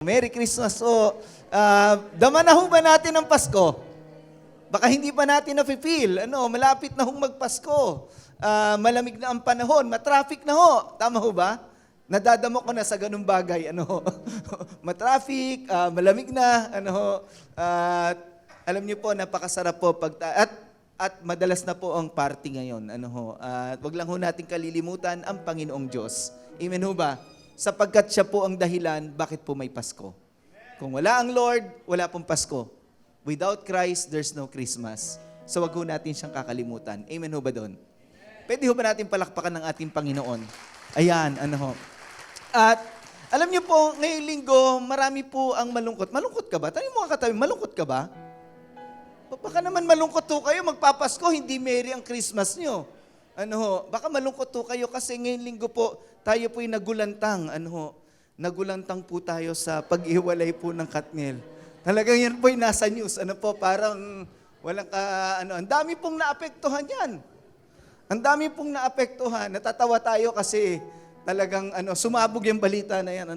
Merry Christmas. So, dama na ho ba natin ang Pasko? Baka hindi pa natin na-feel. Malapit na hong magpasko. Malamig na ang panahon. Matraffic na ho. Tama ho ba? Nadadamo ko na sa ganung bagay. Matraffic, malamig na. Alam niyo po, napakasarap po. At madalas na po ang party ngayon. At wag lang ho natin kalilimutan ang Panginoong Diyos. Amen ho ba? Sapagkat siya po ang dahilan bakit po may Pasko. Kung wala ang Lord, wala pong Pasko. Without Christ, there's no Christmas. So wag ho natin siyang kakalimutan. Amen ho ba doon? Pwede ho ba natin palakpakan ng ating Panginoon? Ayan, At alam niyo po, ngayong linggo, marami po ang malungkot. Malungkot ka ba? Tanong mo ka katabi, malungkot ka ba? Baka naman malungkot ho kayo, magpapasko, hindi merry ang Christmas niyo. Baka malungkot ho kayo kasi ngayong linggo po, tayo po'y nagulantang, nagulantang po tayo sa pag-iwalay po ng Katniel. Talagang yan po'y nasa news, parang walang ang dami pong naapektuhan yan. Ang dami pong naapektuhan, natatawa tayo kasi talagang, sumabog yung balita na yan,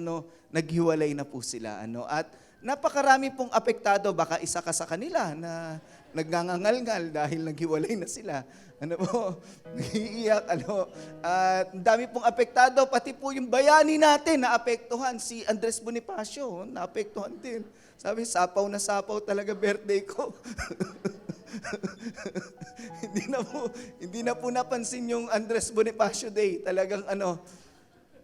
naghiwalay na po sila, At napakarami pong apektado, baka isa ka sa kanila na nagngangangalngal dahil naghiwalay na sila. Nag-iiyak, At dami pong apektado, pati po yung bayani natin naapektuhan. Si Andres Bonifacio, naapektuhan din. Sabi, sapaw na sapaw talaga birthday ko. hindi na po napansin yung Andres Bonifacio Day. Talagang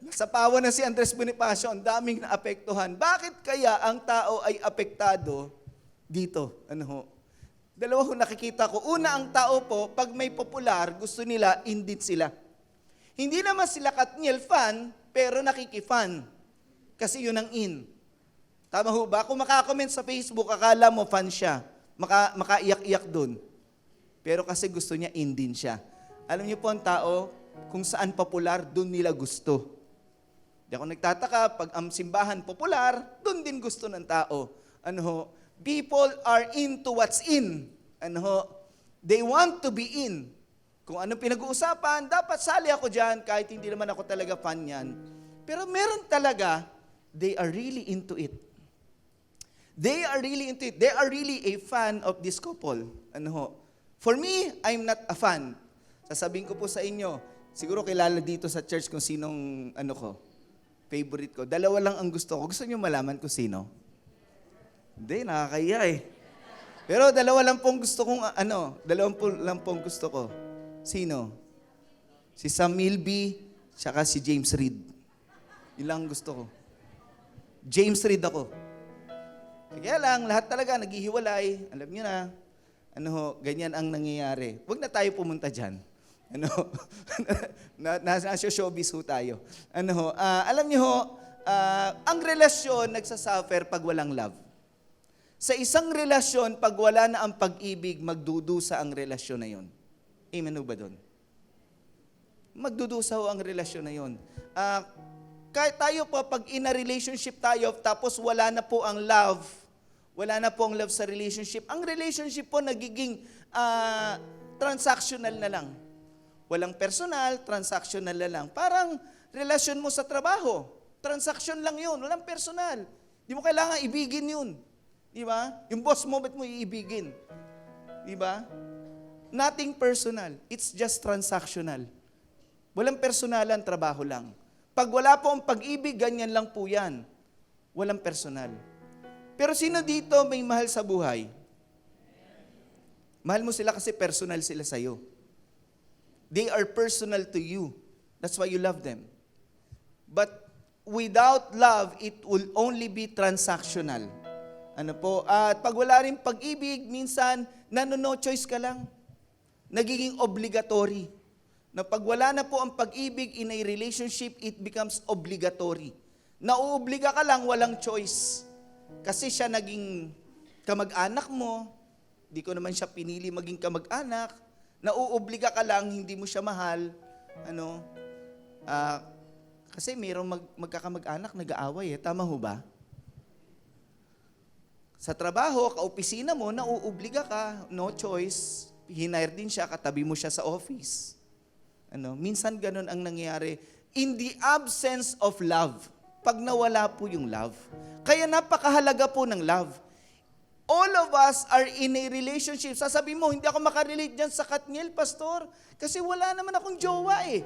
nasapawan na si Andres Bonifacio, ang daming naapektuhan. Bakit kaya ang tao ay apektado dito? Dalawa ko nakikita ko. Una, ang tao po, pag may popular, gusto nila, indit sila. Hindi naman sila Katniel fan, pero nakikifan. Kasi yun ang in. Tama ho ba? Kung makakomment sa Facebook, akala mo fan siya. Makaiyak-iyak dun. Pero kasi gusto niya, in din siya. Alam niyo po ang tao, kung saan popular, dun nila gusto. Di ako nagtataka, pag ang simbahan popular, dun din gusto ng tao. People are into what's in. They want to be in. Kung anong pinag-uusapan, dapat sali ako dyan, kahit hindi naman ako talaga fan yan. Pero meron talaga, they are really into it. They are really into it. They are really a fan of this couple. For me, I'm not a fan. Sasabihin ko po sa inyo, siguro kilala dito sa church kung sinong, favorite ko. Dalawa lang ang gusto ko. Gusto niyo malaman kung sino? Hindi, nakakaya eh. Pero dalawa lang pong gusto kong, lang pong gusto ko. Sino? Si Sam Milby, tsaka si James Reid. Ilang gusto ko. James Reid ako. Kaya lang, lahat talaga naghihiwalay. Alam niyo na, ganyan ang nangyayari. Huwag na tayo pumunta dyan. Nasa showbiz ho tayo. Alam niyo ho, ang relasyon nagsasuffer pag walang love. Sa isang relasyon, pag wala na ang pag-ibig, magdudusa ang relasyon na yon. Amen ho ba doon? Magdudusa ho ang relasyon na yon. Kahit tayo po, pag in a relationship tayo, tapos wala na po ang love sa relationship, ang relationship po nagiging transactional na lang. Walang personal, transactional na lang. Parang relasyon mo sa trabaho, transaction lang yun, walang personal. Di mo kailangan ibigin yun. Di ba? Yung boss mo, ba't mo iibigin? Di ba? Nothing personal. It's just transactional. Walang personalan, trabaho lang. Pag wala po ang pag-ibig, ganyan lang po yan. Walang personal. Pero sino dito may mahal sa buhay? Mahal mo sila kasi personal sila sa'yo. They are personal to you. That's why you love them. But without love, it will only be transactional. At pag wala rin pag-ibig, minsan, no choice ka lang. Nagiging obligatory. Na pag wala na po ang pag-ibig in a relationship, it becomes obligatory. Nauobliga ka lang, walang choice. Kasi siya naging kamag-anak mo, di ko naman siya pinili maging kamag-anak, nauobliga ka lang, hindi mo siya mahal. Kasi mayroong magkakamag-anak, nag-aaway tama ho ba? Sa trabaho, kaopisina mo, nauobliga ka, no choice. Hinire din siya, katabi mo siya sa office. Minsan ganun ang nangyayari. In the absence of love, pag nawala po yung love. Kaya napakahalaga po ng love. All of us are in a relationship. Sasabihin mo, hindi ako makarelate dyan sa Katniel, Pastor. Kasi wala naman akong jowa eh.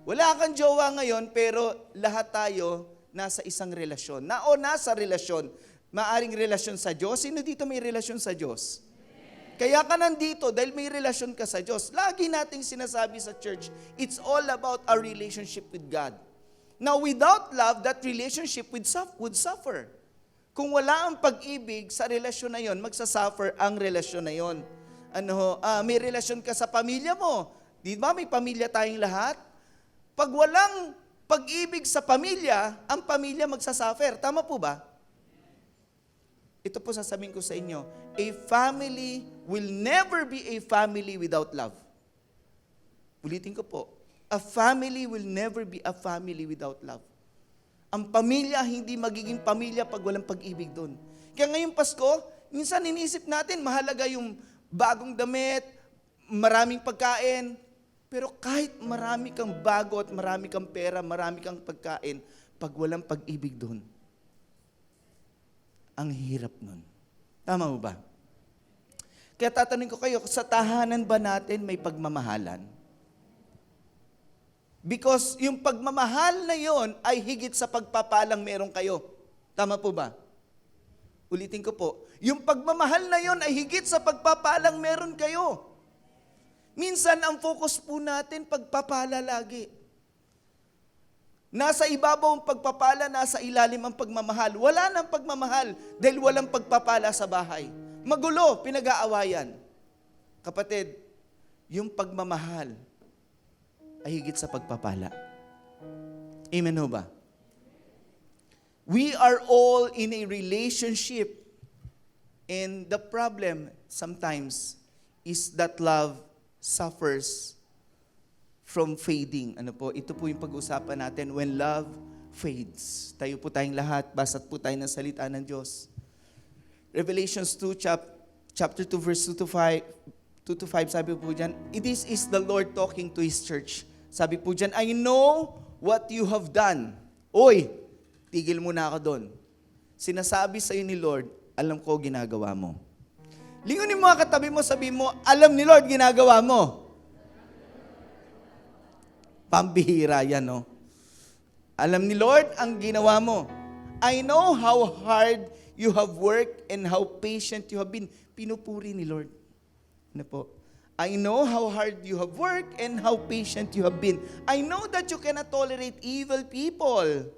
Wala kang jowa ngayon, pero lahat tayo nasa isang relasyon. Nasa relasyon. Maaring relasyon sa Diyos. Sino dito may relasyon sa Diyos? Kaya ka nandito dahil may relasyon ka sa Diyos. Lagi nating sinasabi sa church, it's all about our relationship with God. Now, without love, that relationship would suffer. Kung wala ang pag-ibig sa relasyon na yon, magsasuffer ang relasyon na yon. May relasyon ka sa pamilya mo. Di ba may pamilya tayong lahat? Pag walang pag-ibig sa pamilya, ang pamilya magsasuffer. Tama po ba? Ito po sasabihin ko sa inyo, a family will never be a family without love. Ulitin ko po, a family will never be a family without love. Ang pamilya hindi magiging pamilya pag walang pag-ibig doon. Kaya ngayong Pasko, minsan iniisip natin, mahalaga yung bagong damit, maraming pagkain, pero kahit marami kang bago at marami kang pera, marami kang pagkain, pag walang pag-ibig doon, ang hirap nun. Tama mo ba? Kaya tatanungin ko kayo, sa tahanan ba natin may pagmamahalan? Because yung pagmamahal na yon ay higit sa pagpapalang meron kayo. Tama po ba? Ulitin ko po. Yung pagmamahal na yon ay higit sa pagpapalang meron kayo. Minsan ang focus po natin pagpapala lagi. Nasa ibabaw ang pagpapala, nasa ilalim ang pagmamahal. Wala nang pagmamahal dahil walang pagpapala sa bahay. Magulo, pinag-aawayan. Kapatid, yung pagmamahal ay higit sa pagpapala. Amen ho ba? We are all in a relationship, and the problem sometimes is that love suffers from fading. Ito po yung pag-usapan natin, when love fades. Tayo po tayong lahat, basa't po tayo ng salita ng Diyos. Revelations 2, chapter 2, verse 2 to 5, sabi po dyan, this is the Lord talking to His church. Sabi po dyan, I know what you have done. Oy, tigil muna ako doon. Sinasabi sa iyo ni Lord, alam ko ginagawa mo. Lingunin mo mga katabi mo, sabi mo, alam ni Lord ginagawa mo. Pambihira yan, no? Alam ni Lord ang ginawa mo. I know how hard you have worked and how patient you have been. Pinupuri ni Lord. Ano po? I know how hard you have worked and how patient you have been. I know that you cannot tolerate evil people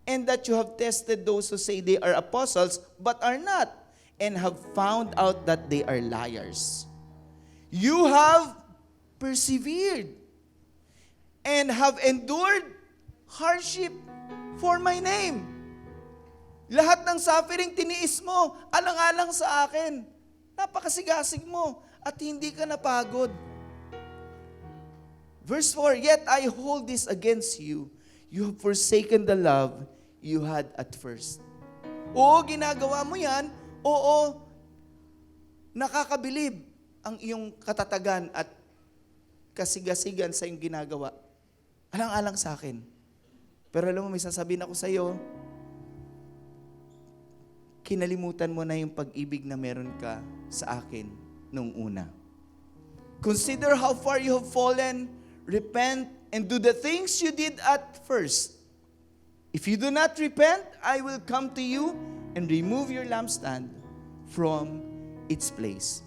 and that you have tested those who say they are apostles but are not and have found out that they are liars. You have persevered and have endured hardship for my name. Lahat ng suffering tiniis mo, alang-alang sa akin. Napakasigasig mo at hindi ka napagod. Verse 4, yet I hold this against you. You have forsaken the love you had at first. Oo, ginagawa mo yan. Oo, nakakabilib ang iyong katatagan at kasigasigan sa iyong ginagawa. Alang-alang sa akin. Pero alam mo, may sasabihin ako sa iyo, kinalimutan mo na yung pag-ibig na meron ka sa akin nung una. Consider how far you have fallen, repent, and do the things you did at first. If you do not repent, I will come to you and remove your lampstand from its place.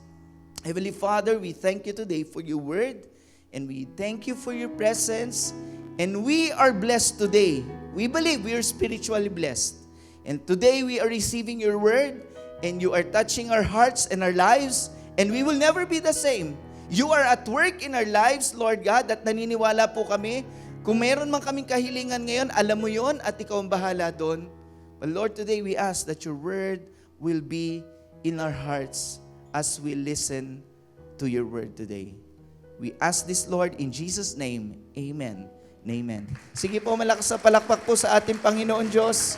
Heavenly Father, we thank you today for your word, and we thank you for your presence, and we are blessed today. We believe we are spiritually blessed. And today we are receiving your word, and you are touching our hearts and our lives, and we will never be the same. You are at work in our lives, Lord God, at naniniwala po kami. Kung meron man kaming kahilingan ngayon, alam mo yon at ikaw ang bahala doon. But Lord, today we ask that your word will be in our hearts as we listen to your word today. We ask this, Lord, in Jesus' name. Amen. Amen. Sige po, malakas na palakpak po sa ating Panginoon Diyos.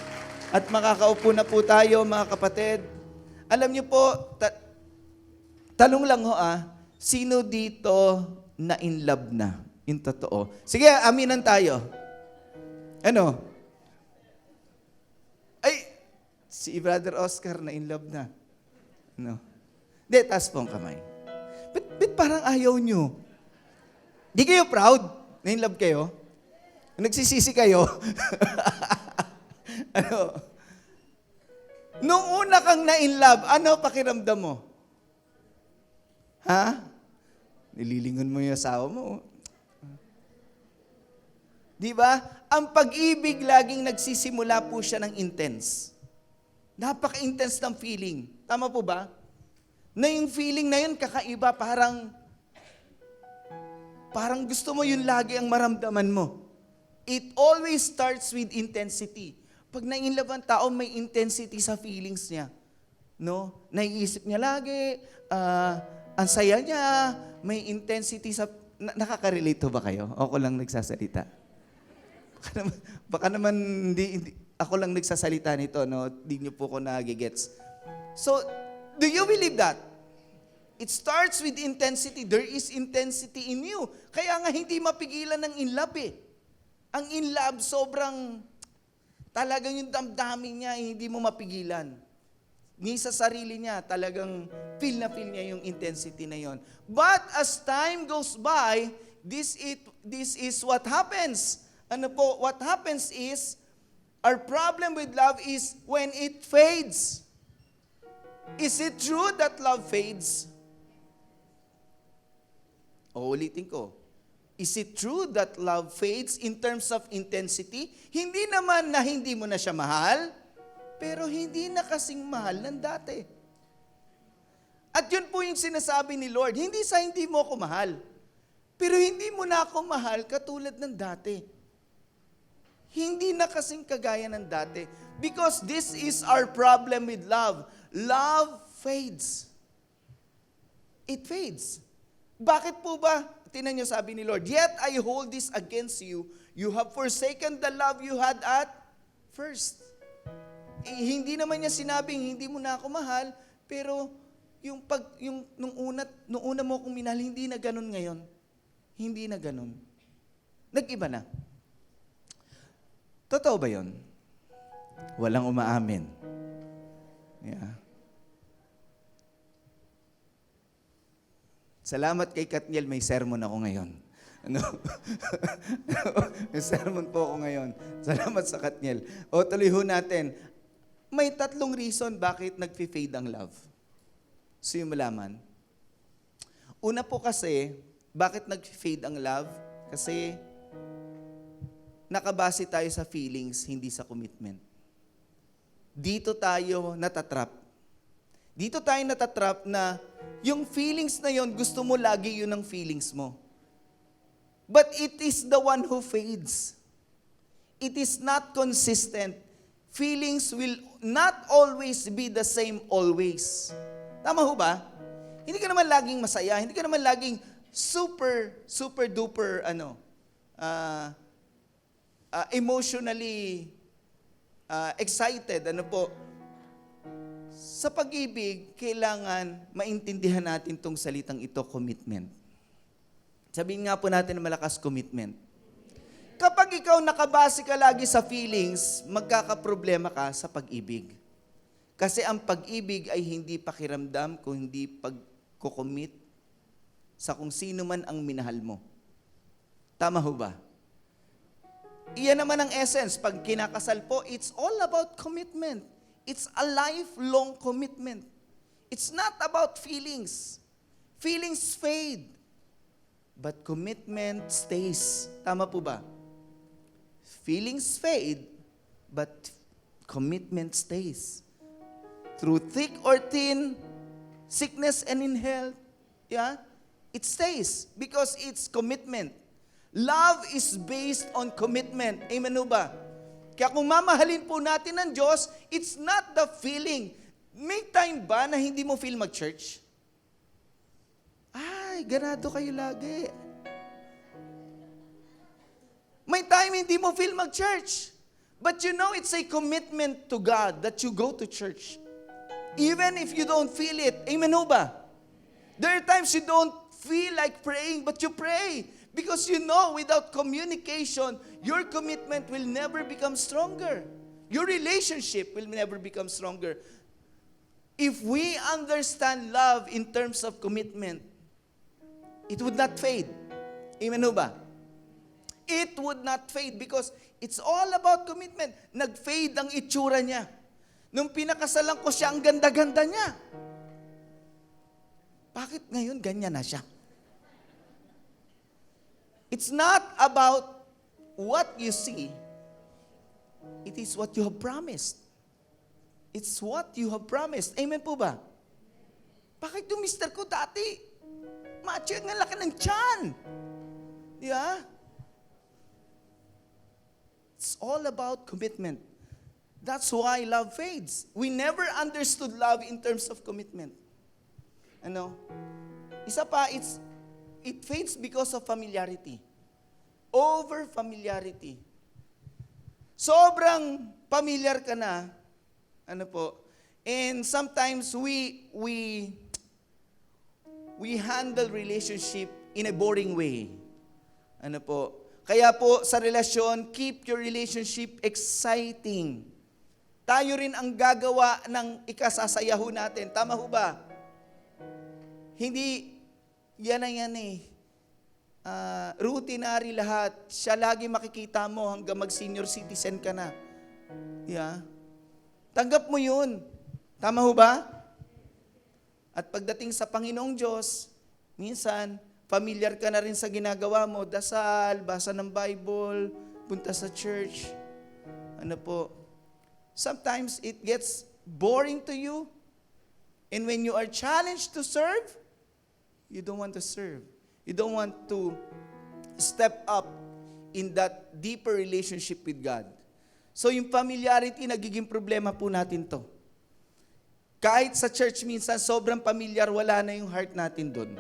At makakaupo na po tayo, mga kapatid. Alam niyo po, tanong lang ho sino dito na in love na? Yung totoo. Sige, aminan tayo. Ano? Si Brother Oscar na in love na. No? Hindi, taas po ang kamay. Ba't parang ayaw nyo? Di kayo proud na in love kayo? Nagsisisi kayo? Ano? Nung una kang na in love, ano pakiramdam mo? Ha? Nililingon mo yung asawa mo. Di ba? Ang pag-ibig laging nagsisimula po siya ng intense. Napaka-intense ng feeling. Tama po ba? Na yung feeling na yun kakaiba, parang gusto mo yun lagi ang maramdaman mo. It always starts with intensity. Pag na-inlove ang tao, may intensity sa feelings niya. No? Naiisip niya lagi, ang saya niya, may intensity sa... Nakaka-relate ba kayo? Ako lang nagsasalita. Baka naman hindi ako lang nagsasalita nito, no? Di niyo po ko nagigets. So, do you believe that? It starts with intensity. There is intensity in you. Kaya nga hindi mapigilan ng in love eh. Ang in love, sobrang talagang yung damdamin niya, hindi mo mapigilan. Ni sa sarili niya, talagang feel na feel niya yung intensity na yon. But as time goes by, this is what happens. Ano po, what happens is, our problem with love is when it fades. Is it true that love fades? Ulitin ko. Is it true that love fades in terms of intensity? Hindi naman na hindi mo na siya mahal, pero hindi na kasing mahal ng dati. At yun po yung sinasabi ni Lord, hindi sa hindi mo ako mahal, pero hindi mo na ako mahal katulad ng dati. Hindi na kasing kagaya ng dati. Because this is our problem with love. Love fades. It fades. Bakit po ba? Tingnan niyo sabi ni Lord, yet I hold this against you. You have forsaken the love you had at first. Hindi naman niya sinabing hindi mo na ako mahal, pero nung una mo akong minahal, hindi na ganun ngayon. Hindi na ganun. Nag-iba na. Totoo ba 'yon? Walang umaamin. Yeah. Salamat kay Katniel, may sermon ako ngayon. Ano? May sermon po ako ngayon. Salamat sa Katniel. O tuloy ho natin. May 3 reason bakit nag-fade ang love. So yung malaman. Una po kasi, bakit nag-fade ang love? Kasi nakabase tayo sa feelings, hindi sa commitment. Dito tayo natatrap. Dito tayo natatrap na yung feelings na yon, gusto mo lagi yun ang feelings mo. But it is the one who fades. It is not consistent. Feelings will not always be the same always. Tama ho ba? Hindi ka naman laging masaya, hindi ka naman laging super duper emotionally excited. Ano po? Sa pag-ibig, kailangan maintindihan natin tong salitang ito, commitment. Sabihin nga po natin na malakas commitment. Kapag ikaw nakabase ka lagi sa feelings, magkakaproblema ka sa pag-ibig. Kasi ang pag-ibig ay hindi pakiramdam kung hindi pag-commit sa kung sino man ang minahal mo. Tama ho ba? Iyan naman ang essence. Pag kinakasal po, it's all about commitment. It's a lifelong commitment. It's not about feelings. Feelings fade. But commitment stays. Tama po ba? Feelings fade, but commitment stays. Through thick or thin, sickness and in health, yeah, it stays because it's commitment. Love is based on commitment. Amen o ba? Kaya kung mamahalin po natin ng Diyos, it's not the feeling. May time ba na hindi mo feel mag-church? Ay, ganado kayo lagi. May time hindi mo feel mag-church. But you know, it's a commitment to God that you go to church. Even if you don't feel it. Amen o ba? There are times you don't feel like praying, but you pray. Because you know, without communication, your commitment will never become stronger. your relationship will never become stronger. If we understand love in terms of commitment, it would not fade. Amen ho ba? It would not fade because it's all about commitment. Nag-fade ang itsura niya. Nung pinakasalan ko siya, ang ganda-ganda niya. Bakit ngayon ganyan na siya? It's not about what you see. It is what you have promised. It's what you have promised. Amen po ba? Bakit yung mister ko dati? Macho yung laki ng tiyan. Di ba? It's all about commitment. That's why love fades. We never understood love in terms of commitment. Ano? Isa pa, it fades because of familiarity. Over familiarity. Sobrang familiar ka na, ano po, and sometimes we handle relationship in a boring way. Ano po? Kaya po sa relasyon, keep your relationship exciting. Tayo rin ang gagawa ng ikasasayaho natin. Tama ho ba? Hindi, yan routinary lahat. Siya lagi makikita mo hanggang mag-senior citizen ka na. Yeah. Tanggap mo yun. Tama ho ba? At pagdating sa Panginoong Diyos, minsan, familiar ka na rin sa ginagawa mo. Dasal, basa ng Bible, punta sa church. Ano po? Sometimes it gets boring to you. And when you are challenged to serve, you don't want to serve. You don't want to step up in that deeper relationship with God. So yung familiarity, nagiging problema po natin to. Kahit sa church minsan, sobrang familiar, wala na yung heart natin doon.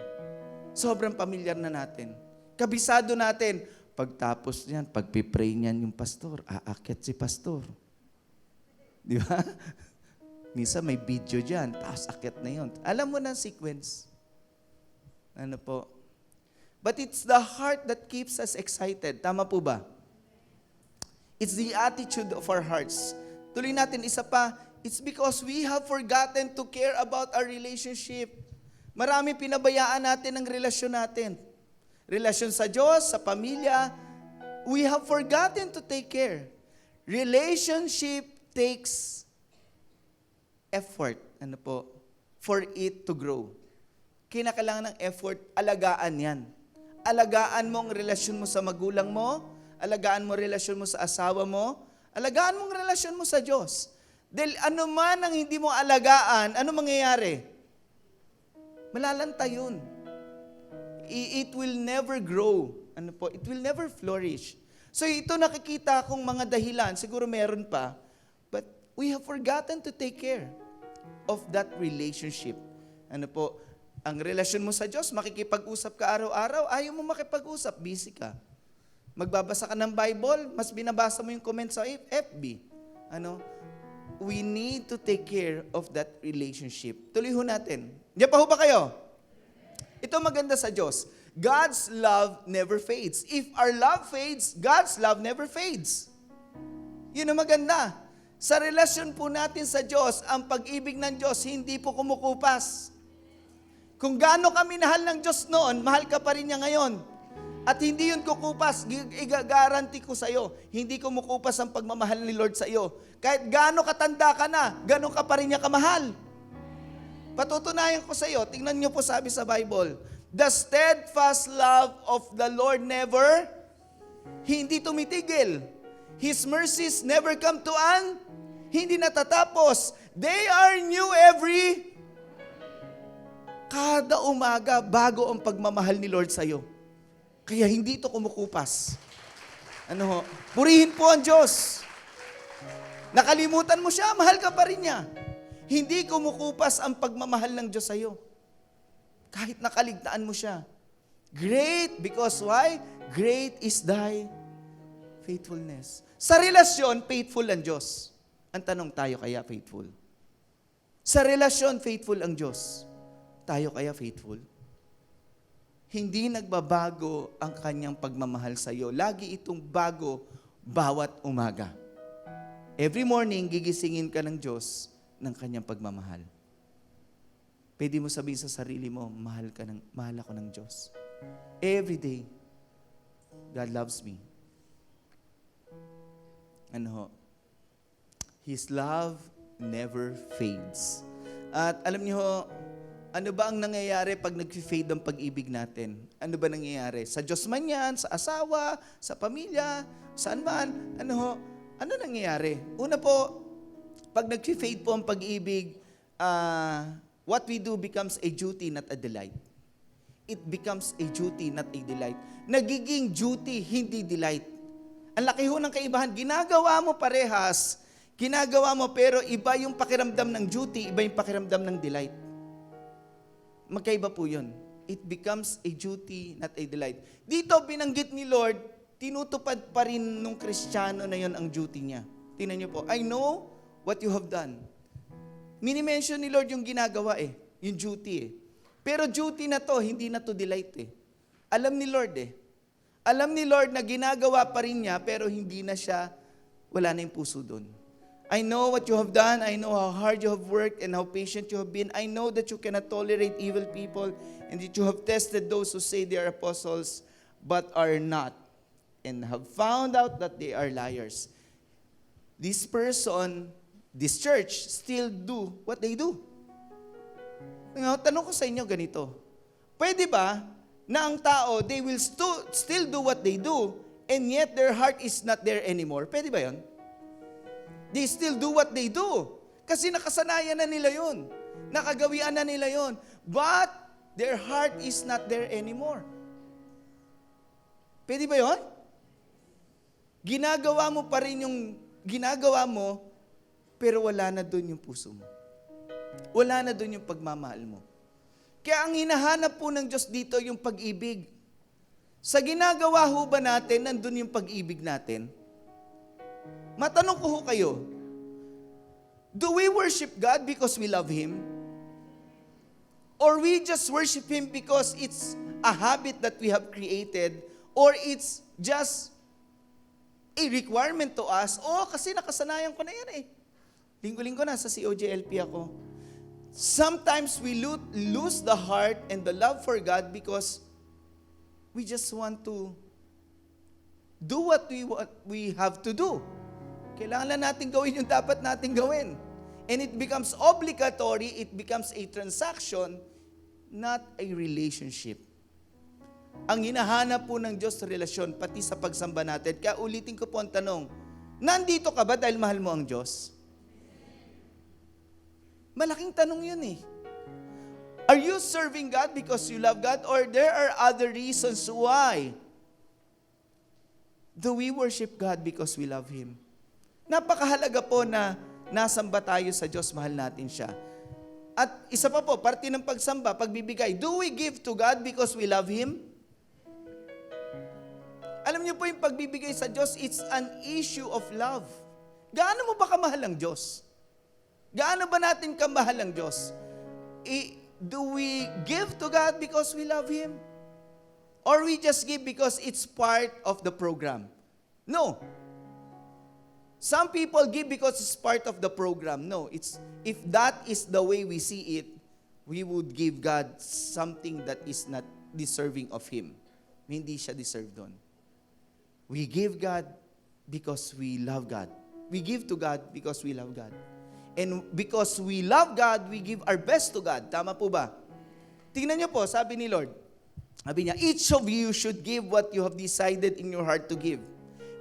Sobrang familiar na natin. Kabisado natin. Pagtapos niyan, pagpipray niyan yung pastor, aakyat si pastor. Di ba? Minsan may video dyan, tapos akyat na yun. Alam mo na sequence. Ano po? But it's the heart that keeps us excited. Tama po ba? It's the attitude of our hearts. Tuloy natin, isa pa, it's because we have forgotten to care about our relationship. Marami pinabayaan natin ang relasyon natin. Relasyon sa Diyos, sa pamilya, we have forgotten to take care. Relationship takes effort, ano po, for it to grow. Kinakailangan ng effort, alagaan yan. Alagaan mo ang relasyon mo sa magulang mo, alagaan mo relasyon mo sa asawa mo, alagaan mo ang relasyon mo sa Diyos. Dahil ano man ang hindi mo alagaan, ano mangyayari? Malalanta yun. It will never grow. Ano po? It will never flourish. So ito nakikita kong mga dahilan, siguro meron pa, but we have forgotten to take care of that relationship. Ano po? Ang relasyon mo sa Diyos, makikipag-usap ka araw-araw, ayaw mo makipag-usap, busy ka. Magbabasa ka ng Bible, mas binabasa mo yung comment sa FB. Ano? We need to take care of that relationship. Tuloy ho natin. Diyan pa ho ba kayo? Ito maganda sa Diyos. God's love never fades. If our love fades, God's love never fades. Yun ang maganda. Sa relasyon po natin sa Diyos, ang pag-ibig ng Diyos hindi po kumukupas. Kung gaano ka minahal ng Diyos noon, mahal ka pa rin niya ngayon. At hindi yun kukupas, i-guarantee ko sa iyo, hindi kumukupas ang pagmamahal ni Lord sa iyo. Kahit gaano katanda ka na, gaano ka pa rin niya kamahal. Patutunayan ko sa iyo, tingnan niyo po sabi sa Bible, the steadfast love of the Lord never, hindi tumitigil. His mercies never come to an, hindi natatapos. They are new kada umaga, bago ang pagmamahal ni Lord sa iyo. Kaya hindi ito kumukupas. Ano ho? Purihin po ang Diyos. Nakalimutan mo siya, mahal ka pa rin niya. Hindi kumukupas ang pagmamahal ng Diyos sa iyo. Kahit nakaligtaan mo siya. Great, because why? Great is thy faithfulness. Sa relasyon, faithful ang Diyos. Ang tanong, tayo kaya faithful? Sa relasyon, faithful ang Diyos. Tayo kaya faithful? Hindi nagbabago ang kanyang pagmamahal sa iyo. Lagi itong bago bawat umaga. Every morning, gigisingin ka ng Diyos ng kanyang pagmamahal. Pwede mo sabihin sa sarili mo, mahal ako ng Diyos. Every day, God loves me. His love never fades. At alam niyo, ano ba ang nangyayari pag nag-fade ang pag-ibig natin? Ano ba nangyayari? Sa Diyos man yan, sa asawa, sa pamilya, saan man, ano nangyayari? Una po, pag nag-fade po ang pag-ibig, what we do becomes a duty, not a delight. It becomes a duty, not a delight. Nagiging duty, hindi delight. Ang laki ho ng kaibahan. Ginagawa mo parehas, ginagawa mo pero iba yung pakiramdam ng duty, iba yung pakiramdam ng delight. Magkaiba po yun. It becomes a duty, not a delight. Dito, binanggit ni Lord, tinutupad pa rin nung Kristiyano na yun ang duty niya. Tingnan niyo po, I know what you have done. Mini-mention ni Lord yung ginagawa yung duty Pero duty na to, hindi na to delight Alam ni Lord Alam ni Lord na ginagawa pa rin niya, pero hindi na siya, wala na yung puso doon. I know what you have done. I know how hard you have worked and how patient you have been. I know that you cannot tolerate evil people and that you have tested those who say they are apostles but are not and have found out that they are liars. This person, this church, still do what they do. Tanong ko sa inyo ganito, pwede ba na ang tao, they will still do what they do and yet their heart is not there anymore? Pwede ba yun? They still do what they do. Kasi nakasanayan na nila yun. Nakagawian na nila yun. But their heart is not there anymore. Pwede ba yun? Ginagawa mo pa rin yung ginagawa mo, pero wala na doon yung puso mo. Wala na doon yung pagmamahal mo. Kaya ang hinahanap po ng Diyos dito yung pag-ibig. Sa ginagawa ho ba natin, nandun yung pag-ibig natin? Matanong ko ho kayo, do we worship God because we love Him? Or we just worship Him because it's a habit that we have created? Or it's just a requirement to us? Kasi nakasanayan ko na yan Linggo-linggo na sa COJLP ako. Sometimes we lose the heart and the love for God because we just want to do what we have to do. Kailangan lang natin gawin yung dapat natin gawin. And it becomes obligatory, it becomes a transaction, not a relationship. Ang hinahanap po ng Diyos sa relasyon, pati sa pagsamba natin. Kaya ulitin ko po ang tanong, nandito ka ba dahil mahal mo ang Diyos? Malaking tanong yun Are you serving God because you love God? Or there are other reasons why do we worship God because we love Him? Napakahalaga po na nasamba tayo sa Diyos, mahal natin siya. At isa pa po, parte ng pagsamba, pagbibigay, do we give to God because we love Him? Alam niyo po yung pagbibigay sa Diyos, it's an issue of love. Gaano mo ba kamahal ang Diyos? Gaano ba natin kamahal ang Diyos? Do we give to God because we love Him? Or we just give because it's part of the program? No. Some people give because it's part of the program. No, if that is the way we see it, we would give God something that is not deserving of Him. Hindi siya deserve doon. We give God because we love God. We give to God because we love God. And because we love God, we give our best to God. Tama po ba? Tingnan niyo po, sabi ni Lord, sabi niya, each of you should give what you have decided in your heart to give.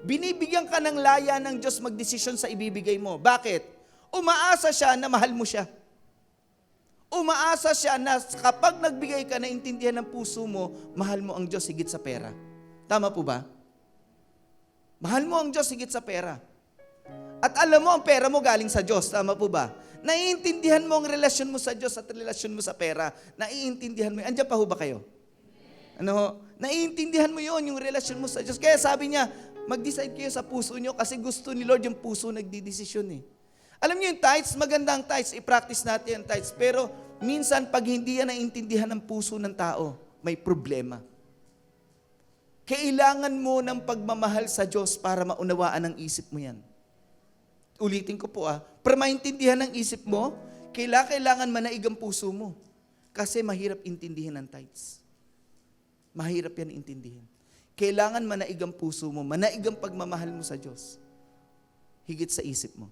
Binibigyan ka ng laya ng Diyos magdesisyon sa ibibigay mo. Bakit? Umaasa siya na mahal mo siya. Umaasa siya na kapag nagbigay ka, naintindihan ng puso mo, mahal mo ang Diyos higit sa pera. Tama po ba? Mahal mo ang Diyos higit sa pera. At alam mo, ang pera mo galing sa Diyos. Tama po ba? Naiintindihan mo ang relasyon mo sa Diyos at relasyon mo sa pera. Naiintindihan mo. Andiyan pa ho ba kayo? Naiintindihan mo yon yung relasyon mo sa Diyos. Kaya sabi niya, mag-decide kayo sa puso nyo kasi gusto ni Lord yung puso nagdidesisyon Alam niyo yung tithes, magandang tithes, i-practice natin yung tithes. Pero minsan pag hindi yan naiintindihan ng puso ng tao, may problema. Kailangan mo ng pagmamahal sa Diyos para maunawaan ang isip mo yan. ulitin ko po para maintindihan ng isip mo, kailangan manaig ang puso mo. Kasi mahirap intindihin ang tithes. Mahirap yan intindihin. Kailangan manaig ang puso mo, manaig ang pagmamahal mo sa Diyos. Higit sa isip mo.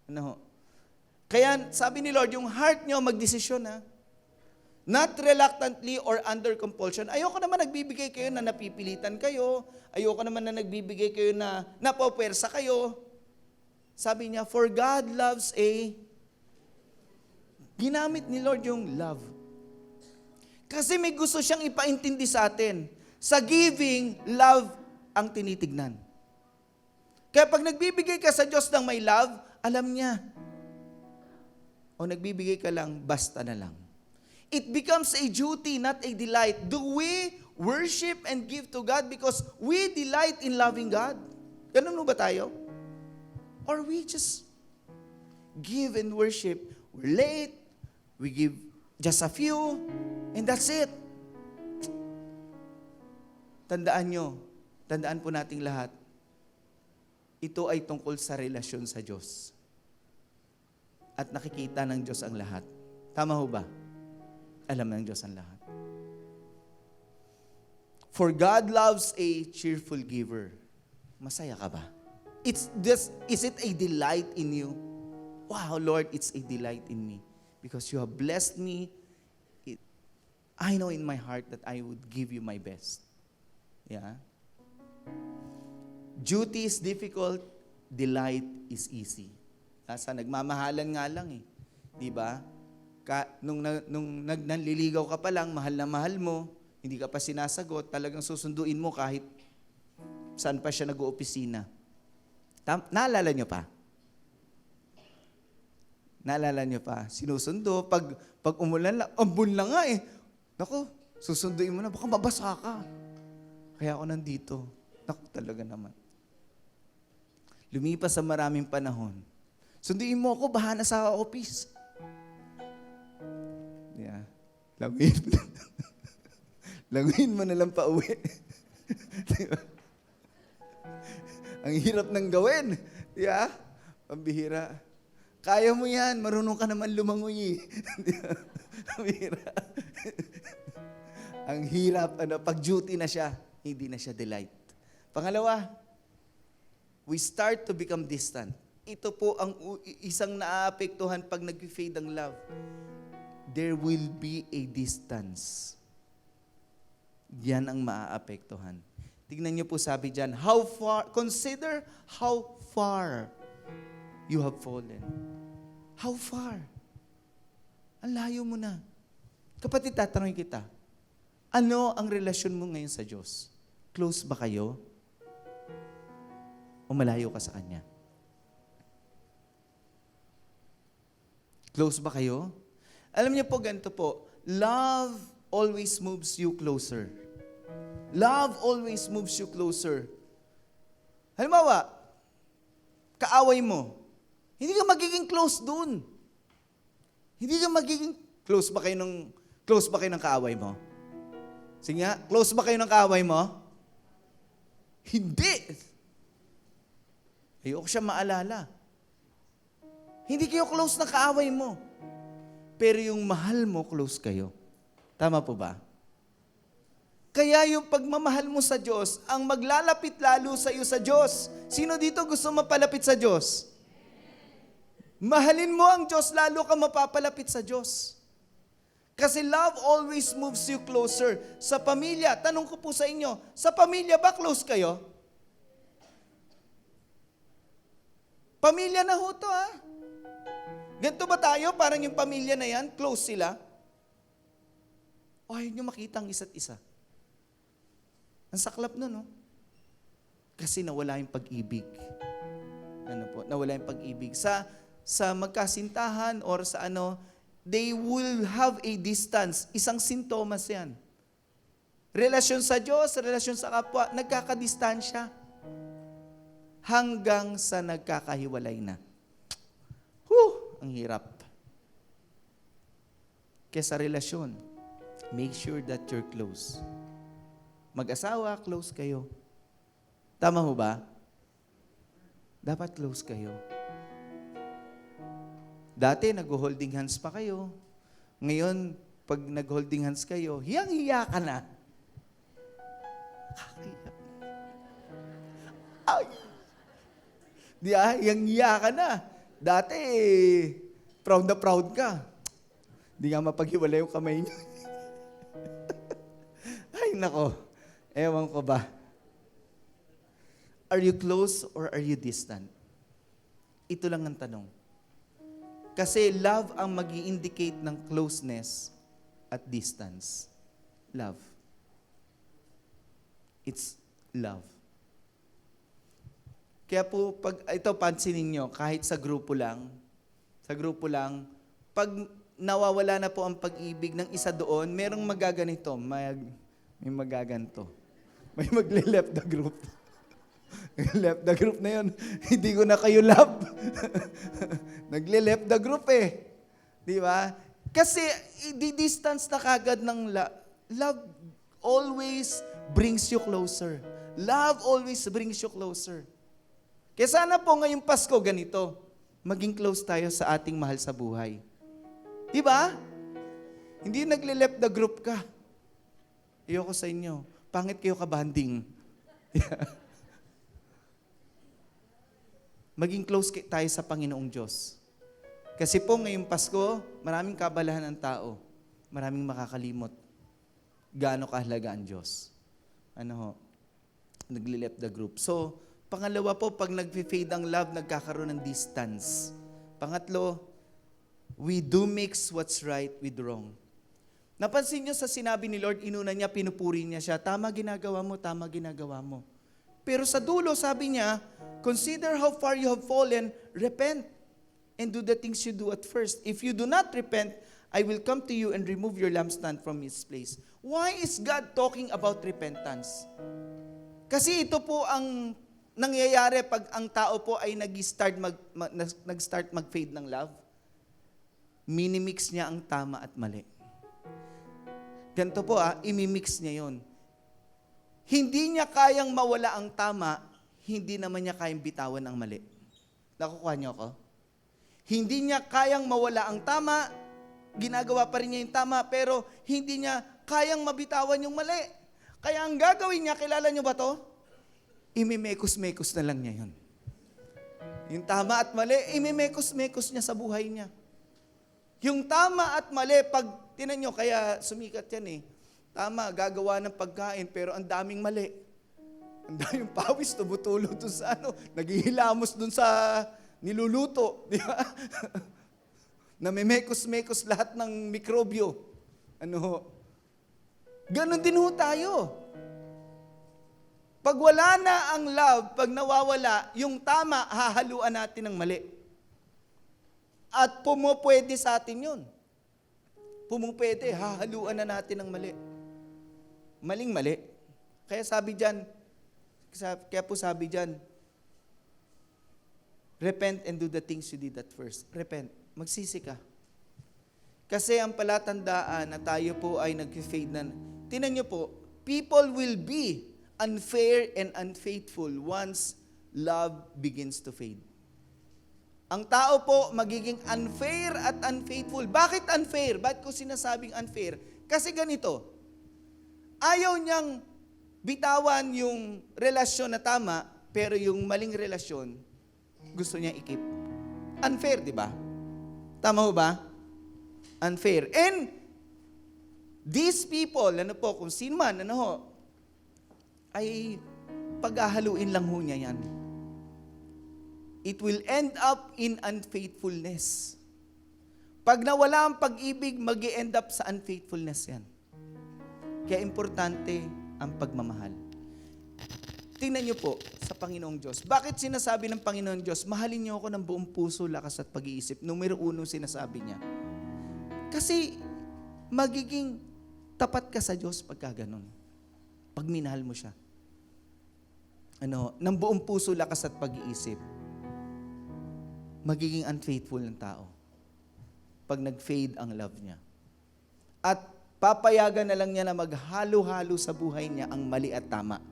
Ano ho? Kaya sabi ni Lord, yung heart nyo magdesisyon Not reluctantly or under compulsion. Ayoko naman nagbibigay kayo na napipilitan kayo. Ayoko naman na nagbibigay kayo na napapwersa kayo. Sabi niya, for God loves ginamit ni Lord yung love. Kasi may gusto siyang ipaintindi sa atin. Sa giving, love ang tinitignan. Kaya pag nagbibigay ka sa Diyos ng may love, alam niya. O nagbibigay ka lang, basta na lang. It becomes a duty, not a delight. Do we worship and give to God because we delight in loving God? Ganun ba tayo? Or we just give and worship. We're late, we give just a few, and that's it. Tandaan po nating lahat, ito ay tungkol sa relasyon sa Diyos. At nakikita ng Diyos ang lahat. Tama ho ba? Alam ng Diyos ang lahat. For God loves a cheerful giver. Masaya ka ba? Is it a delight in you? Wow, Lord, it's a delight in me. Because you have blessed me. I know in my heart that I would give you my best. Yeah? Duty is difficult, delight is easy. Sa nagmamahalan nga lang Di ba? Nung nanliligaw ka pa lang, mahal na mahal mo, hindi ka pa sinasagot, talagang susunduin mo kahit saan pa siya nag-oopisina. Naalala nyo pa? Naalala nyo pa? Sinusundo, pag umulan lang, ambun lang nga Naku, susunduin mo na, baka mabasa ka. Kaya ako nandito. Naku, talaga naman. Lumipas sa maraming panahon. Sunduin mo ako, bahala sa office. Yeah. Languin mo na lang pa uwi. Diba? Ang hirap ng gawin. Yeah? Pambihira. Kaya mo yan, marunong ka naman lumangoy. Diba? Pambihira. Ang hirap, pag duty na siya, hindi na siya delight. Pangalawa, we start to become distant. Ito po ang isang naaapektuhan pag nag-fade ang love. There will be a distance. Yan ang maaapektuhan. Tignan niyo po sabi dyan, consider how far you have fallen. How far? Ang layo mo na. Kapatid, tatanungin kita, ano ang relasyon mo ngayon sa Diyos? Close ba kayo? O malayo ka sa Kanya? Close ba kayo? Alam niyo po, ganito po, love always moves you closer. Love always moves you closer. Halimbawa, kaaway mo, hindi ka magiging close dun. Hindi ka magiging, close ba kayo ng kaaway mo? Sige nga, close ba kayo ng kaaway mo? Hindi. Ayoko siya maalala. Hindi kayo close na kaaway mo. Pero yung mahal mo, close kayo. Tama po ba? Kaya yung pagmamahal mo sa Diyos, ang maglalapit lalo sa iyo sa Diyos. Sino dito gusto mapalapit sa Diyos? Mahalin mo ang Diyos, lalo ka mapapalapit sa Diyos. Kasi love always moves you closer. Sa pamilya, tanong ko po sa inyo, sa pamilya ba close kayo? Pamilya na ho to Ganito ba tayo? Parang yung pamilya na yan, close sila? O ayaw nyo makita ang isa't isa. Ang saklap nun, no? Kasi nawala yung pag-ibig. Nawala yung pag-ibig. Sa magkasintahan or sa they will have a distance. Isang sintomas yan. Relasyon sa Diyos, relasyon sa kapwa, nagkakadistansya. Hanggang sa nagkakahiwalay na. Ang hirap. Kaya sa relasyon, make sure that you're close. Mag-asawa, close kayo. Tama ho ba? Dapat close kayo. Dati, nag-holding hands pa kayo. Ngayon, pag nag-holding hands kayo, hiyang-hiya ka na. Ay! Di hiyang-hiya ka na. Dati, proud na proud ka. Di nga mapaghiwalay yung kamay niyo. Ay, nako. Ewan ko ba. Are you close or are you distant? Ito lang ang tanong. Kasi love ang mag-i-indicate ng closeness at distance. Love. It's love. Kaya po, ito pansinin nyo, kahit sa grupo lang, pag nawawala na po ang pag-ibig ng isa doon, merong magaganito, may magaganto. May magle-left the group. Left the group na yun. Hindi ko na kayo love. Nagle-left the group eh. Di ba? Kasi i-distance na kagad ng love always brings you closer. Love always brings you closer. Kaya sana po ngayong Pasko ganito, maging close tayo sa ating mahal sa buhay. Di ba? Hindi nagle-left the group ka. Ayoko sa inyo. Pangit kayo kabanding. Maging close tayo sa Panginoong Diyos. Kasi po ngayong Pasko, maraming kabalahan ng tao. Maraming makakalimot. Gaano kahalaga ang Diyos. Nagle-left the group. So, pangalawa po, pag nag-fade ang love, nagkakaroon ng distance. Pangatlo, we do mix what's right with wrong. Napansin niyo sa sinabi ni Lord, inuna niya, pinupuri niya siya, tama ginagawa mo, tama ginagawa mo. Pero sa dulo, sabi niya, consider how far you have fallen, repent, and do the things you do at first. If you do not repent, I will come to you and remove your lampstand from its place. Why is God talking about repentance? Kasi ito po ang nangyayari pag ang tao po ay nag-start mag-fade ng love. Minimix niya ang tama at mali. Ganito po imimix niya yon. Hindi niya kayang mawala ang tama, hindi naman niya kayang bitawan ang mali. Nakukuha niyo ako? Hindi niya kayang mawala ang tama, ginagawa pa rin niya yung tama, pero hindi niya kayang mabitawan yung mali. Kaya ang gagawin niya, kilala niyo ba to? Imimekos-mekos na lang niya yun. Yung tama at mali, imimekos-mekos niya sa buhay niya. Yung tama at mali, pag tinan niyo, kaya sumikat yan eh. Tama, gagawa ng pagkain, pero ang daming mali. Ang daming pawis, tumutulo dun sa naghihilamos dun sa niluluto. Di ba? Namimekos-mekos lahat ng mikrobyo. Ganon din ho tayo. Pag wala na ang love, pag nawawala, yung tama, hahaluan natin ng mali. At pumupwede sa atin yun. Pumupwede, hahaluan na natin ng mali. Maling-mali. Kaya sabi dyan, repent and do the things you did at first. Repent. Magsisi ka. Kasi ang palatandaan na tayo po ay nag-fade na. Tingnan niyo po, people will be unfair and unfaithful once love begins to fade. Ang tao po magiging unfair at unfaithful. Bakit unfair? Bakit ko sinasabing unfair? Kasi ganito, ayaw niyang bitawan yung relasyon na tama, pero yung maling relasyon, gusto niya i-keep. Unfair, di ba? Tama ho ba? Unfair. And these people, kung sino man, ay paghahaluin lang ho niya yan. It will end up in unfaithfulness. Pag nawala ang pag-ibig, mag-i-end up sa unfaithfulness yan. Kaya importante ang pagmamahal. Tingnan niyo po sa Panginoong Diyos. Bakit sinasabi ng Panginoong Diyos, mahalin niyo ako ng buong puso, lakas at pag-iisip? Numero 1 sinasabi niya. Kasi magiging tapat ka sa Diyos pagka ganun. Pag minahal mo siya. Ng buong puso, lakas at pag-iisip. Magiging unfaithful ng tao pag nag-fade ang love niya. At papayagan na lang niya na maghalo-halo sa buhay niya ang mali at tama.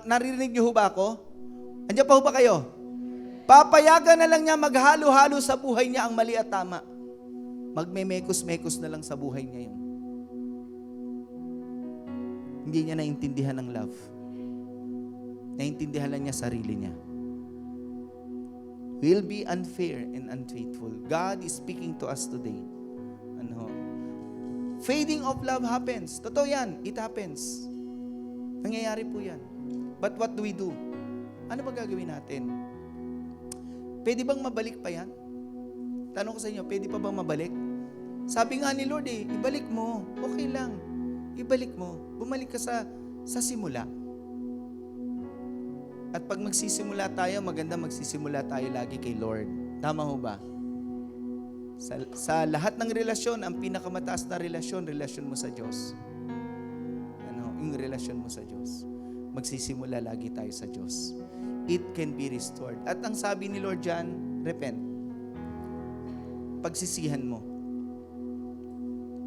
Naririnig niyo ho ba ako? Andiyan pa ho ba kayo? Papayagan na lang niya maghalo-halo sa buhay niya ang mali at tama. Magmemekos-mekos na lang sa buhay niya yun. Hindi niya naintindihan ang love. Naintindihan lang niya sarili niya. Will be unfair and unfaithful. God is speaking to us today. Fading of love happens. Totoo yan. It happens. Nangyayari po yan. But what do we do? Ano ba gagawin natin? Pwede bang mabalik pa yan? Tanong ko sa inyo, pwede pa bang mabalik? Sabi nga ni Lord ibalik mo. Okay lang. Ibalik mo. Bumalik ka sa simula. At pag magsisimula tayo, maganda magsisimula tayo lagi kay Lord. Tama ho ba? Sa lahat ng relasyon, ang pinakamataas na relasyon mo sa Diyos. Yung relasyon mo sa Diyos. Magsisimula lagi tayo sa Diyos. It can be restored. At ang sabi ni Lord dyan, repent. Pagsisihan mo.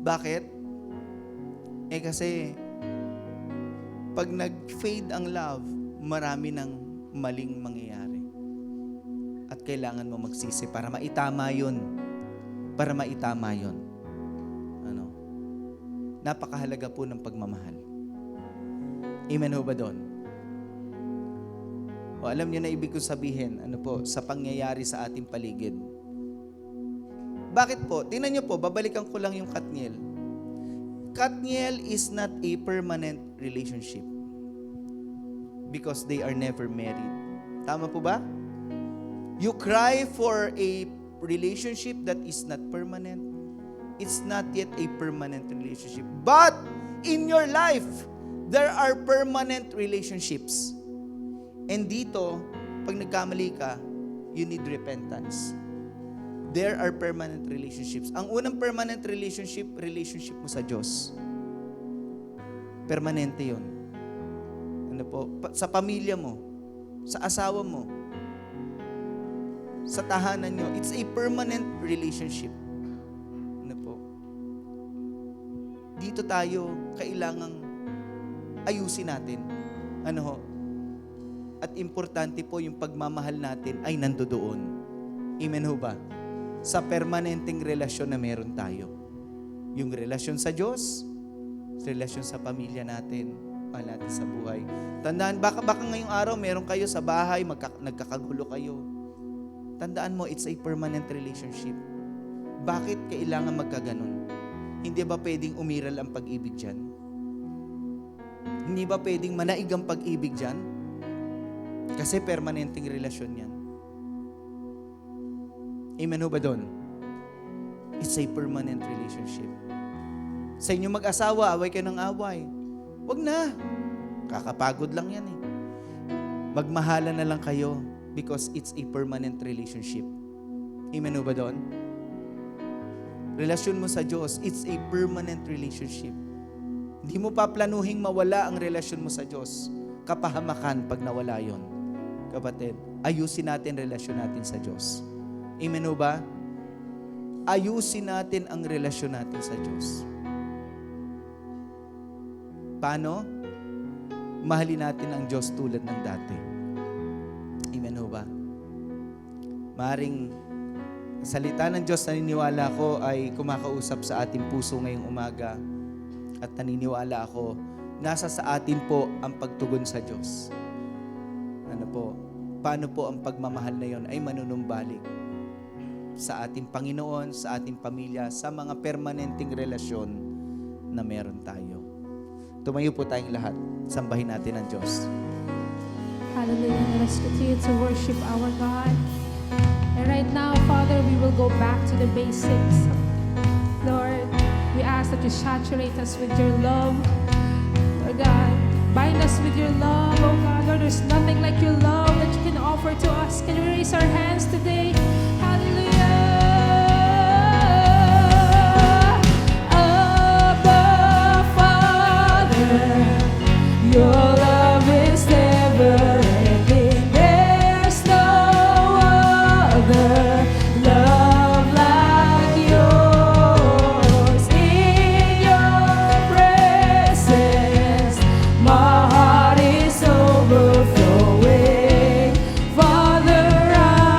Bakit? Kasi pag nag-fade ang love, marami ng maling mangyayari. At kailangan mo magsisi para maitama yun. Para maitama yun. Napakahalaga po ng pagmamahal. Amen ho ba doon? O alam niyo na ibig ko sabihin, sa pangyayari sa ating paligid. Bakit po? Tingnan niyo po, babalikan ko lang yung Katniel. Katniel is not a permanent relationship because they are never married. Tama po ba? You cry for a relationship that is not permanent. It's not yet a permanent relationship. But in your life, there are permanent relationships. And dito, pag nagkamali ka, you need repentance. There are permanent relationships. Ang unang permanent relationship mo sa Diyos. Permanente yun. Sa pamilya mo, sa asawa mo, sa tahanan nyo, it's a permanent relationship. Dito tayo, kailangang ayusin natin. At importante po yung pagmamahal natin ay nandoon. Amen ho ba? Sa permanenteng relasyon na meron tayo. Yung relasyon sa Diyos, relasyon sa pamilya natin, natin sa buhay. Tandaan, baka ngayong araw meron kayo sa bahay, nagkakagulo kayo. Tandaan mo, it's a permanent relationship. Bakit kailangan magkaganon? Hindi ba pwedeng umiral ang pag-ibig dyan? Hindi ba pwedeng manaig ang pag-ibig dyan? Kasi permanenteng relasyon yan. Amen ho ba doon? It's a permanent relationship. Sa inyo mag-asawa, away kayo ng away. Wag na. Kakapagod lang yan eh. Magmahalan na lang kayo because it's a permanent relationship. Amen ho ba doon? Relasyon mo sa Diyos, it's a permanent relationship. Hindi mo pa planuhing mawala ang relasyon mo sa Diyos. Kapahamakan pag nawala yon. Kapatid, ayusin natin relasyon natin sa Diyos. Amen o ba? Ayusin natin ang relasyon natin sa Diyos. Paano? Mahalin natin ang Diyos tulad ng dati. Amen o ba? Maring salita ng Diyos, naniniwala ko ay kumakausap sa ating puso ngayong umaga at naniniwala ako, nasa sa atin po ang pagtugon sa Diyos. Paano po ang pagmamahal na yon ay manunumbalik sa ating Panginoon, sa ating pamilya, sa mga permanenteng relasyon na meron tayo. Tumayo po tayong lahat. Sambahin natin ang Diyos. Hallelujah. Let us continue to worship our God. And right now, Father, we will go back to the basics. Lord, we ask that you saturate us with your love. Lord God, bind us with your love, oh God. Lord, there's nothing like your love that you can offer to us. Can we raise our hands today? Hallelujah. Abba, Father, your love is never ending. There's no other love like yours. In your presence, my heart is overflowing. Father, I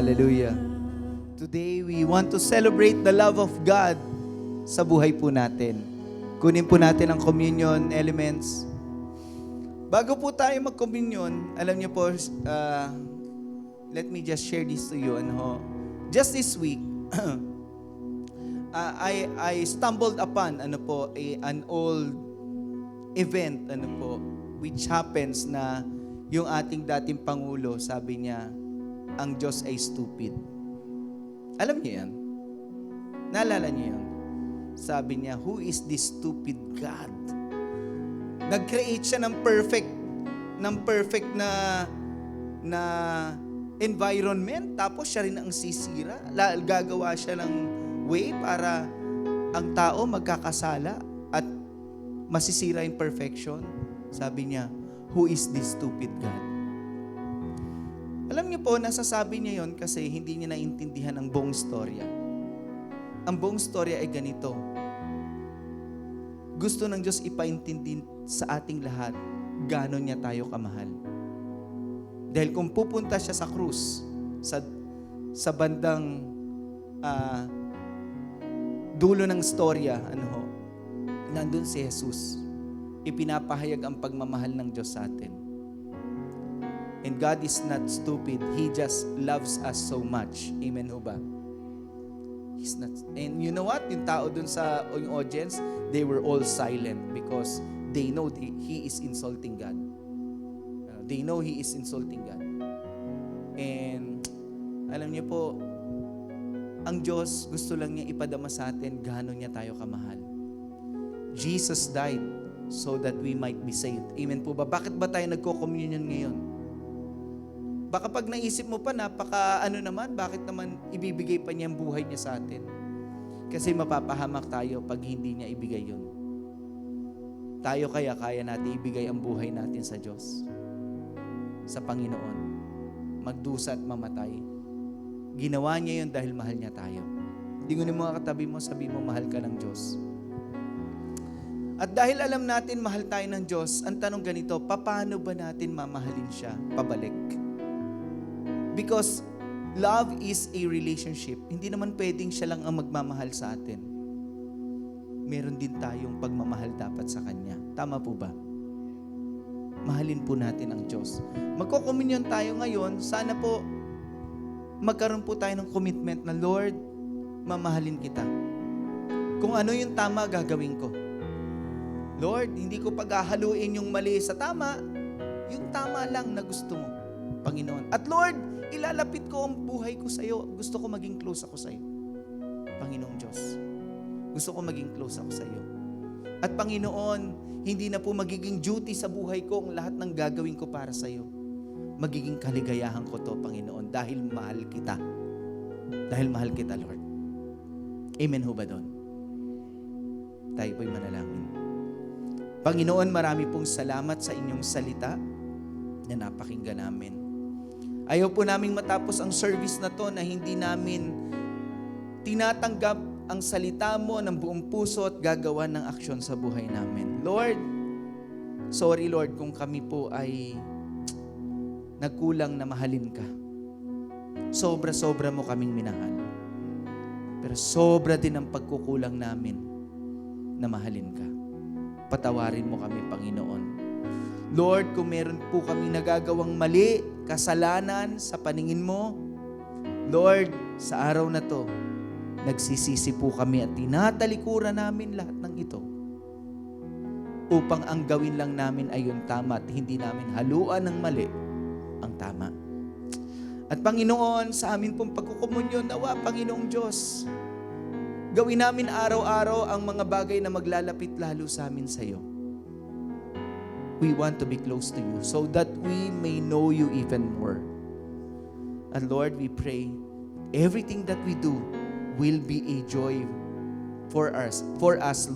Hallelujah. Today, we want to celebrate the love of God sa buhay po natin. Kunin po natin ang communion elements. Bago po tayo mag-communion, alam niyo po, let me just share this to you. Just this week, I stumbled upon an old event which happens na yung ating dating Pangulo, sabi niya, ang Diyos ay stupid. Alam niyo yan? Naalala niyo yan? Sabi niya, who is this stupid God? Nag-create siya ng perfect na environment, tapos siya rin ang sisira. Gagawa siya ng way para ang tao magkakasala at masisira yung perfection. Sabi niya, who is this stupid God? Alam niyo po, nasasabi niya yon kasi hindi niya naintindihan ang buong storya. Ang buong storya ay ganito. Gusto ng Diyos ipaintindi sa ating lahat gaano niya tayo kamahal. Dahil kung pupunta siya sa krus, sa bandang dulo ng storya, nandun si Jesus. Ipinapahayag ang pagmamahal ng Diyos sa atin. And God is not stupid. He just loves us so much. Amen ho ba? He's not. And you know what? Yung tao dun sa yung audience, they were all silent because they know He is insulting God. They know He is insulting God. And alam niyo po, ang Diyos gusto lang niya ipadama sa atin gaano niya tayo kamahal. Jesus died so that we might be saved. Amen po ba? Bakit ba tayo nagko-communion ngayon? Baka pag naisip mo pa, bakit naman ibibigay pa niya ang buhay niya sa atin? Kasi mapapahamak tayo pag hindi niya ibigay yun. Tayo kaya natin ibigay ang buhay natin sa Diyos, sa Panginoon. Magdusa at mamatay. Ginawa niya yun dahil mahal niya tayo. Tingunin mo mga katabi mo, sabi mo, mahal ka ng Diyos. At dahil alam natin mahal tayo ng Diyos, ang tanong ganito, paano ba natin mamahalin siya pabalik? Because love is a relationship. Hindi naman pwedeng siya lang ang magmamahal sa atin. Meron din tayong pagmamahal dapat sa Kanya. Tama po ba? Mahalin po natin ang Diyos. Magko-communion tayo ngayon. Sana po magkaroon po tayo ng commitment na, Lord, mamahalin kita. Kung ano yung tama, gagawin ko. Lord, hindi ko paghahaluin yung mali sa tama. Yung tama lang na gusto mo, Panginoon. At Lord, ilalapit ko ang buhay ko sa iyo. Gusto ko maging close ako sa iyo. Panginoong Diyos. Gusto ko maging close ako sa iyo. At Panginoon, hindi na po magiging duty sa buhay ko ang lahat ng gagawin ko para sa iyo. Magiging kaligayahan ko to, Panginoon, dahil mahal kita. Dahil mahal kita, Lord. Amen ho ba doon? Tayo po'y manalangin. Panginoon, marami pong salamat sa inyong salita na napakinggan namin. Ayaw po naming matapos ang service na to na hindi namin tinatanggap ang salita mo ng buong puso at gagawa ng aksyon sa buhay namin. Lord, sorry Lord kung kami po ay nagkulang na mahalin ka. Sobra-sobra mo kaming minahal. Pero sobra din ang pagkukulang namin na mahalin ka. Patawarin mo kami, Panginoon. Lord, kung meron po kami nagagawang mali, kasalanan sa paningin mo, Lord, sa araw na to, nagsisisi po kami at tinatalikuran namin lahat ng ito upang ang gawin lang namin ay yung tama at hindi namin haluan ng mali ang tama. At Panginoon, sa amin pong pagkukomunyon, nawa, Panginoong Diyos, gawin namin araw-araw ang mga bagay na maglalapit lalo sa amin sa iyo. We want to be close to you so that we may know you even more. And Lord, we pray everything that we do will be a joy for us,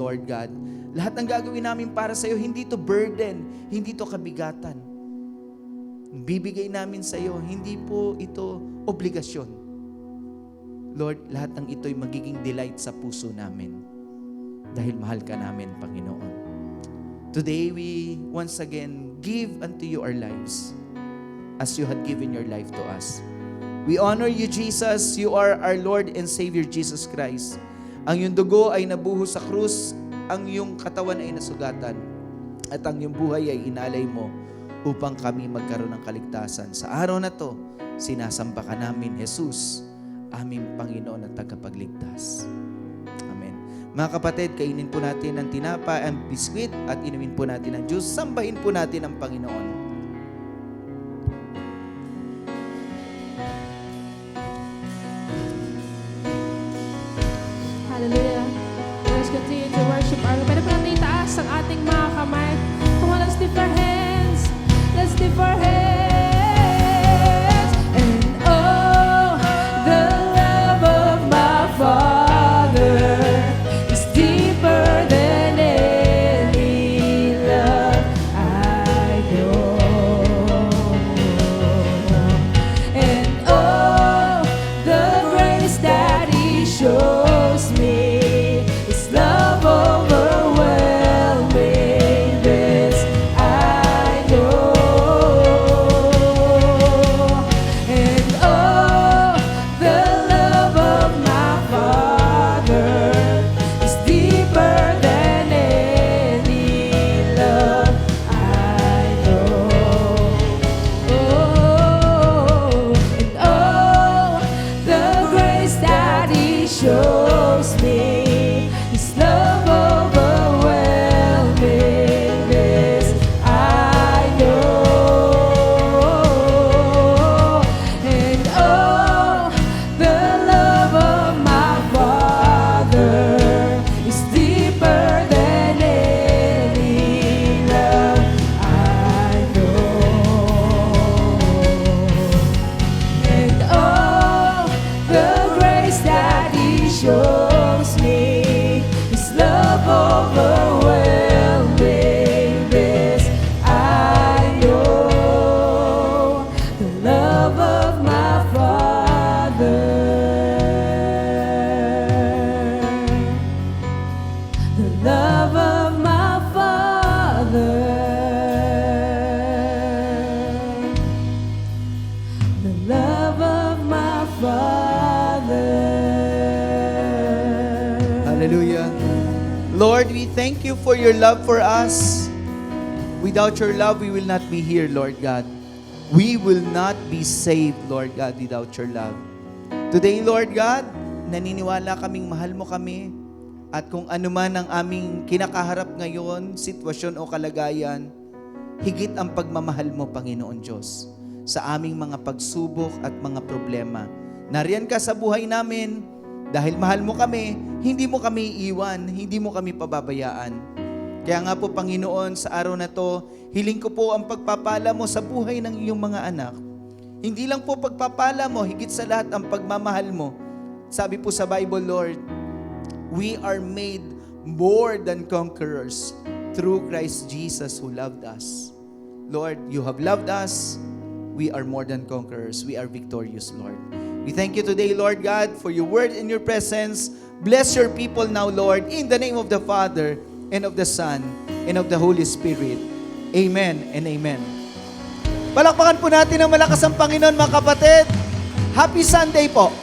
Lord God. Lahat ng gagawin namin para sa iyo, hindi to burden, hindi to kabigatan. Bibigay namin sa iyo, hindi po ito obligasyon. Lord, lahat ng ito'y magiging delight sa puso namin dahil mahal ka namin, Panginoon. Today, we once again give unto you our lives as you had given your life to us. We honor you, Jesus. You are our Lord and Savior, Jesus Christ. Ang iyong dugo ay nabuhos sa krus, ang iyong katawan ay nasugatan, at ang iyong buhay ay inalay mo upang kami magkaroon ng kaligtasan. Sa araw na to, sinasamba ka namin, Jesus, aming Panginoon at tagapagligtas. Amen. Mga kapatid, kainin po natin ang tinapa and biskwit at inumin po natin ang juice. Sambahin po natin ang Panginoon. Hallelujah. Let us continue to worship our Lord. Pwede po natin itaas ang ating mga kamay. Come on, let's lift our hands. Let's lift our hands. And oh, the love of my Father is deeper than any love I know. And oh, the grace that He shows me, His love overwhelming. This I know. And oh, the love of my Father is deeper than any love I know. Oh, and oh, the grace that He shows me, His love overwhelming. This I know. And oh, the love of my Father is deeper than any love I know. And oh, the grace that He shows me, His love overwhelming. This I know. The love of my Father. The love of my Father. The love of my Father. Hallelujah. Lord, we thank you for your love for us. Without your love, we will not be here, Lord God. We will not be saved, Lord God, without your love. Today, Lord God, naniniwala kaming mahal mo kami at kung ano man ang aming kinakaharap ngayon, sitwasyon o kalagayan, higit ang pagmamahal mo, Panginoon Diyos, sa aming mga pagsubok at mga problema. Nariyan ka sa buhay namin dahil mahal mo kami, hindi mo kami iiwan, hindi mo kami pababayaan. Kaya nga po, Panginoon, sa araw na to, hiling ko po ang pagpapala mo sa buhay ng iyong mga anak. Hindi lang po pagpapala mo, higit sa lahat ang pagmamahal mo. Sabi po sa Bible, Lord, we are made more than conquerors through Christ Jesus who loved us. Lord, you have loved us. We are more than conquerors. We are victorious, Lord. We thank you today, Lord God, for your word and your presence. Bless your people now, Lord, in the name of the Father, and of the Son, and of the Holy Spirit. Amen and amen. Palakpakan po natin ng malakas ang Panginoon, mga kapatid. Happy Sunday po.